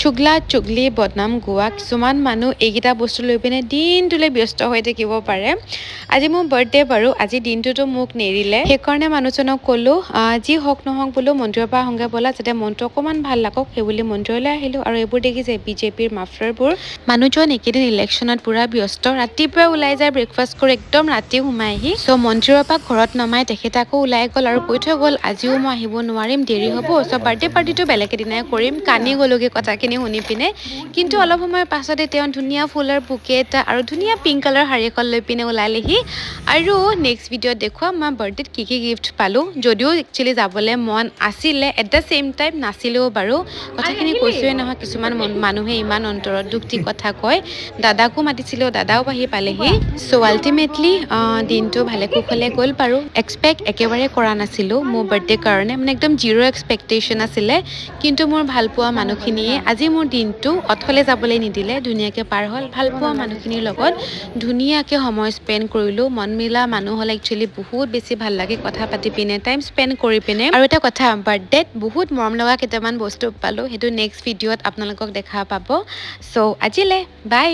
চুগলা চুগলি বদনাম গোৱা কিছুমান মানুহ এইকেইটা বস্তু লৈ পিনে দিনটোলৈ ব্যস্ত হৈ থাকিব পাৰে। আজি মোৰ বাৰ্থডে বাৰু, আজি দিনটোতো মোক নেৰিলে, সেইকাৰণে মানুহজনক ক'লো যি হওক নহওক বোলো মন্দিৰৰ পৰা আহোঁগে ব'লা, যাতে মনটো অকণমান ভাল লাগক সেইবুলি মন্দিৰলৈ আহিলোঁ। আৰু এইবোৰ দেখিছে বিজেপিৰ মাফলাৰবোৰ। মানুহজন এইকেইদিন ইলেকশ্যনত পুৰা ব্যস্ত, ৰাতিপুৱাই ওলাই যায় ব্ৰেকফাষ্ট কৰি একদম ৰাতি সোমাইহি। চ' মন্দিৰৰ পৰা ঘৰত নমাই তেখেতে আকৌ ওলাই গ'ল আৰু কৈ থৈ গ'ল আজিও মই আহিব নোৱাৰিম, দেৰি হ'ব। চ' বাৰ্থডে পাৰ্টিটো বেলেগ এদিনাই কৰিম। কান্দি গ'লোগে কথাখিনি শুনি পিনে। কিন্তু অলপ সময়ৰ পাছতে তেওঁ ধুনীয়া ফুলৰ বুকে এটা আৰু ধুনীয়া পিংক কালাৰ শাৰী এখন লৈ পিনে ওলালেহি। আৰু নেক্সট ভিডিঅ'ত দেখুৱাম মই বাৰ্থডেত কি কি গিফ্ট পালোঁ, যদিও একচুৱেলি যাবলৈ মন আছিলে, এট দ্য ছেইম টাইম নাছিলেও বাৰু। কথাখিনি কৈছোৱে নহয়, কিছুমান মানুহে ইমান অন্তৰত দুখ দি কথা কয়। দাদাকো মাতিছিলোঁ, দাদাও আহি পালেহি। চ' আল্টিমেটলি দিনটো ভালে কুশলে গ'ল বাৰু। এক্সপেক্ট একেবাৰে কৰা নাছিলোঁ মোৰ বাৰ্থডে কাৰণে, মানে একদম জিৰ' এক্সপেক্টেশ্যন আছিলে। কিন্তু মোৰ ভালপোৱা মানুহখিনিয়ে আজি মোৰ দিনটো অথলে যাবলৈ নিদিলে, ধুনীয়াকৈ পাৰ হ'ল। ভালপোৱা মানুহখিনিৰ লগত ধুনীয়াকৈ সময় স্পেণ্ড কৰিলোঁ। মন মিলা মানুহ হ'লে একচুৱেলি বহুত বেছি ভাল লাগে কথা পাতি পিনে, টাইম স্পেণ্ড কৰি পিনে। আৰু এটা কথা, বাৰ্থডেত বহুত মৰম লগা কেইটামান বস্তু পালোঁ, সেইটো নেক্সট ভিডিঅ'ত আপোনালোকক দেখা পাব। চ' আজিলৈ বাই।